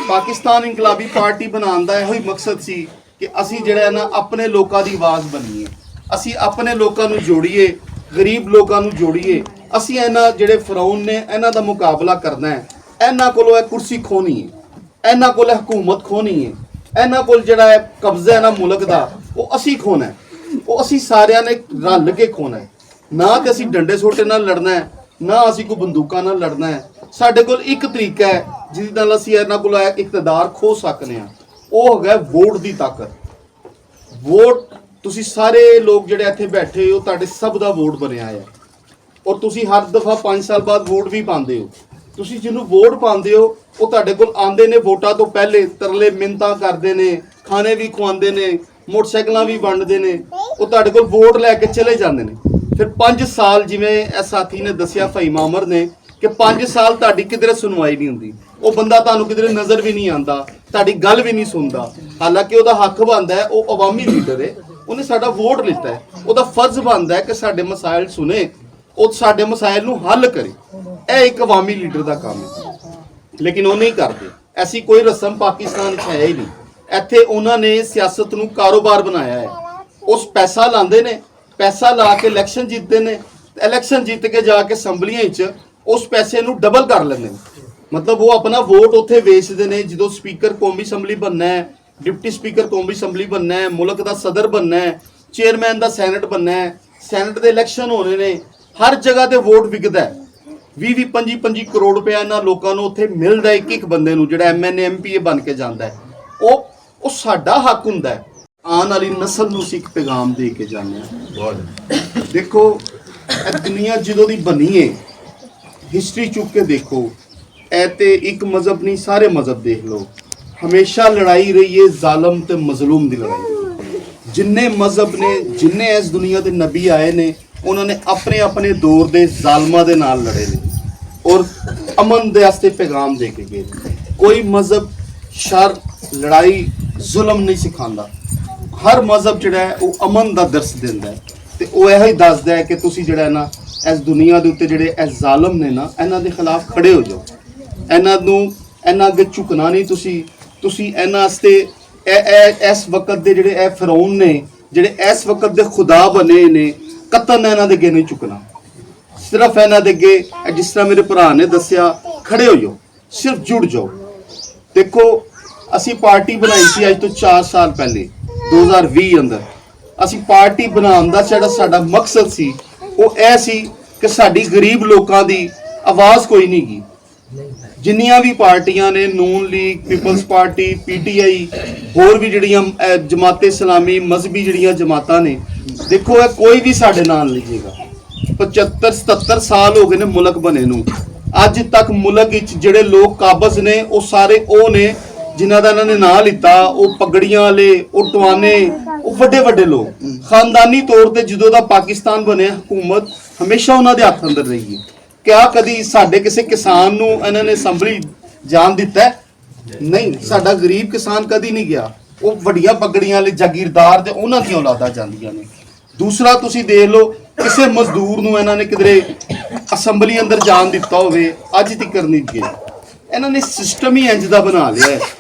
Pakistan इनकलाबी party बनाने का यही मकसद सी कि असी जिहड़ा ना अपने लोगों की आवाज़ बनीए, असी अपने लोगों को जोड़िए, गरीब लोगों को जोड़िए। असी इन्हां जिहड़े फिरौन ने इन्हां दा मुकाबला करना है। इन्हां कोलों कुर्सी खोनी है, इन्हां कोल हुकूमत खोनी है, इन्हां कोल जिहड़ा है कब्जा है ना मुल्क दा वो असी खोना है, वो असी सारिਆਂ ने रल के खोना है। ना तो असी डंडे सोटे नाल लड़ना है, ना असी कोई बंदूकां नाल लड़ना है। साडे कोल एक तरीका है जिस नाल असी इन्हां कोल इकतदार खो सकते हैं, वो है वोट की ताकत। वोट तुसी सारे लोग जिहड़े इत्थे बैठे हो तुहाडे सब दा वोट बनिया है और तुसी हर दफ़ा 5 साल बाद वोट भी पाते हो। तुसी जिन्हों वोट पाते हो वो तुहाडे कोल आंदे ने वोटां तो पहले तरले मिन्नतां करदे ने, खाने भी खुआंदे ने, मोटरसाइकिलां भी वंडदे ने, वो तुहाडे कोल वोट लैके चले जाते हैं। फिर 5 साल जिवें साथी ने दसिया भाई मामर ने कि 5 साल तुहाडी किधरे सुनवाई नहीं हुंदी, वो बंदा तुहानूं किधरे नज़र भी नहीं आंदा, तुहाडी गल भी नहीं सुनदा। हालांकि उहदा हक बनदा है, वो अवामी लीडर है, उन्हें साडा वोट लिता है, उहदा फर्ज बनदा है कि साडे मसाइल सुने, वो साडे मसाइल नूं हल करे। यह एक अवामी लीडर का काम है, लेकिन वो नहीं करते। ऐसी कोई रस्म पाकिस्तान है ही नहीं। इत्थे उन्होंने सियासत नूं कारोबार बनाया है। उस पैसा लाते ने, पैसा ला के इलैक्शन जीतते हैं, इलैक्शन जीत के जाके असैम्बलियां उस पैसे नूं डबल कर लेंगे। मतलब वो अपना वोट उत्थे वेचते हैं। जो स्पीकर कौमी असैम्बली बनना है, डिप्टी स्पीकर कौमी असैम्बली बनना है, मुल्क का सदर बनना है, चेयरमैन का सैनट बनना है, सैनट के इलैक्शन होने ने, हर जगह ते वोट विकदा है। 20-20, 25-25 करोड़ रुपया इन्हां लोकां नूं उत्थे मिलदा है एक बंदे नूं जिहड़ा MNA MPA बन के जांदा है। वो साडा हक हुंदा है। आने वाली नस्ल नूं असीं एक पैगाम दे के जाने हैं। देखो दुनिया जदों दी बनी है, हिस्टरी चुक के देखो, ऐते एक मज़हब नहीं सारे मज़हब देख लो, हमेशा लड़ाई रही है जालम ते मजलूम की लड़ाई। जिन्ने मज़हब ने, जिन्ने इस दुनिया के नबी आए ने, उन्होंने अपने अपने दौर के जालमां दे नाल लड़े ने और अमन दे वास्ते पैगाम दे के गए। कोई मज़हब शर, लड़ाई, जुल्म नहीं सिखांदा। हर मज़हब जिहड़ा है वो अमन का दर्स दिंदा है ते वो यही दसदा है कि तुसीं जिहड़ा है ना इस दुनिया के उत्ते जिहड़े इस जालम ने ना, इन्हां दे खिलाफ खड़े हो जाओ। इन्हां अगे झुकना नहीं। तुसीं इन्हां वास्ते इस वक्त दे जिहड़े फिरौन ने, जिहड़े इस वक्त दे खुदा बने ने, कतन इन्हां दे अगे नहीं झुकना। सिर्फ इन्हां दे अगे जिस तरह मेरे भरा ने दसिया खड़े हो जाओ, सिर्फ जुड़ जाओ। देखो असी पार्टी बनाई सी अज तो 4 साल पहले 2020 अंदर। असी पार्टी बनाने का जिहड़ा साडा मकसद सी वो यह सी कि साडी गरीब लोगों की आवाज़ कोई नहीं गी। जिन्नियां भी पार्टियां ने, नून लीग, पीपल्स पार्टी, PTI, होर भी जिहड़ियां जमाते इस्लामी मजहबी जिहड़ियां जमातां ने, देखो है कोई भी साडे नाल नहीं जेगा। 75-77 साल हो गए ने मुल्क बने नूं। अज तक मुल्क विच जिहड़े लोग काबज ने वो सारे वो ने जिन्हां दा इन्हां ने नां लिता। वो पगड़ियां वाले, वो टवाने, वो वड्डे वड्डे लोग। खानदानी तौर पर जदों दा पाकिस्तान बने हुकूमत हमेशा उन्हां दे हत्थ अंदर रही है। क्या कदी साडे किसी किसान नूं इन्हां ने असैम्बली जान दिता है? नहीं। साडा गरीब किसान कदी नहीं गया। वो वड्डियां पगड़ियां वाले जागीरदार ते उन्हां दी औलादां जांदियां ने। दूसरा तुसीं देख लो किसी मजदूर नूं इन्हां ने किधरे असैम्बली अंदर जान दिता होवे, अज तक नहीं गए। इन्हां ने सिस्टम ही इंज दा बना लिया है।